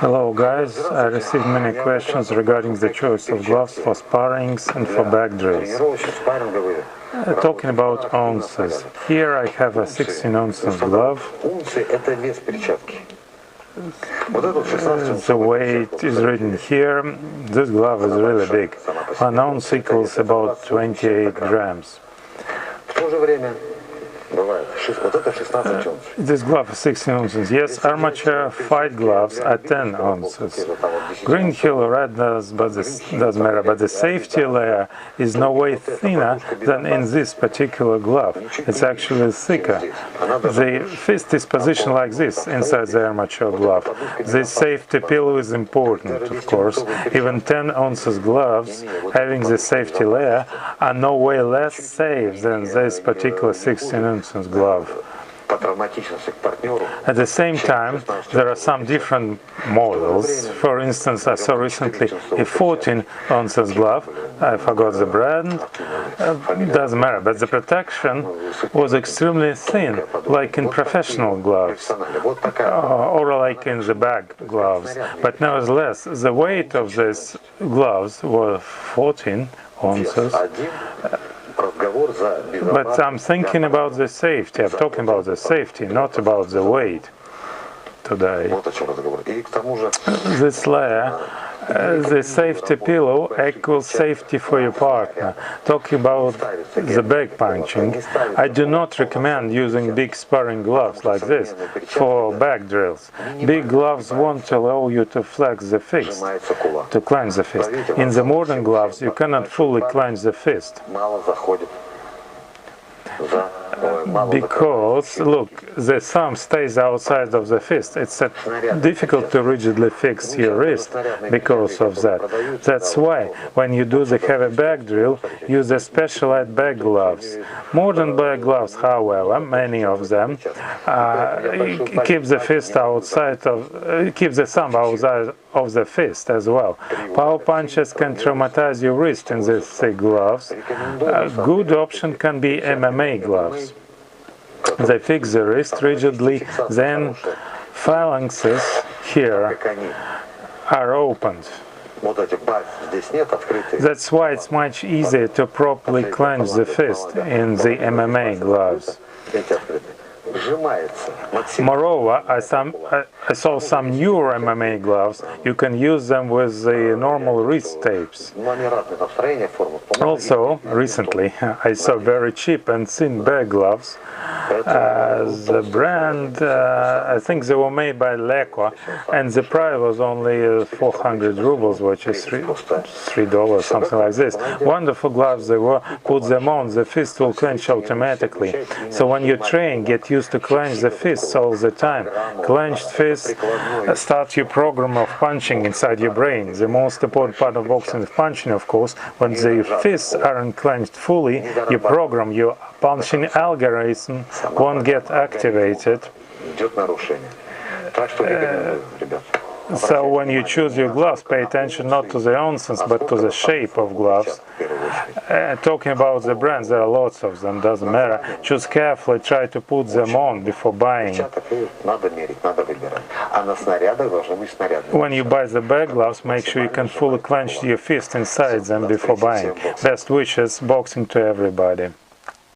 Hello guys, I received many questions regarding the choice of gloves for sparrings and for back drills. Talking about ounces, here I have a 16 ounces glove. The weight is written here. This glove is really big. 1 ounce equals about 28 grams. This glove is 16 ounces. Yes, armature fight gloves are 10 ounces. Green Hill Red doesn't matter, but the safety layer is no way thinner than in this particular glove. It's actually thicker. The fist is positioned like this inside the armature glove. This safety pillow is important, of course. Even 10 ounces gloves having the safety layer are no way less safe than this particular 16 ounces glove. At the same time, there are some different models. For instance, I saw recently a 14 ounces glove. I forgot the brand. Doesn't matter, but the protection was extremely thin, like in professional gloves, or like in the bag gloves. But nevertheless, the weight of these gloves was 14 ounces. But I'm thinking about the safety. I'm talking about the safety, not about the weight today. This layer, the safety pillow equals safety for your partner. Talking about the back punching, I do not recommend using big sparring gloves like this for back drills. Big gloves won't allow you to flex the fist, to clench the fist. In the modern gloves, you cannot fully clench the fist. Because, look, the thumb stays outside of the fist. It's difficult to rigidly fix your wrist because of that. That's why, when you do the heavy back drill, use the specialized back gloves. Modern back gloves, however, many of them, keep the fist outside of, keep the thumb outside of the fist as well. Power punches can traumatize your wrist in these thick gloves. A good option can be MMA gloves. They fix the wrist rigidly, then phalanxes here are opened. That's why it's much easier to properly clench the fist in the MMA gloves. Moreover, I saw some newer MMA gloves. You can use them with the normal wrist tapes. Also, recently, I saw very cheap and thin back gloves. The brand, I think they were made by Lekko, and the price was only 400 rubles, which is $3, something like this. Wonderful gloves they were. Put them on, the fist will clench automatically. So when you train, get used to clench the fists all the time. Clenched fist starts your program of punching inside your brain. The most important part of boxing is punching, of course. When the fists aren't clenched fully, your program, your punching algorithm won't get activated. So when you choose your gloves, pay attention not to the ounces, but to the shape of gloves. Talking about the brands, there are lots of them, doesn't matter. Choose carefully, try to put them on before buying. When you buy the back gloves, make sure you can fully clench your fist inside them before buying. Best wishes, boxing to everybody.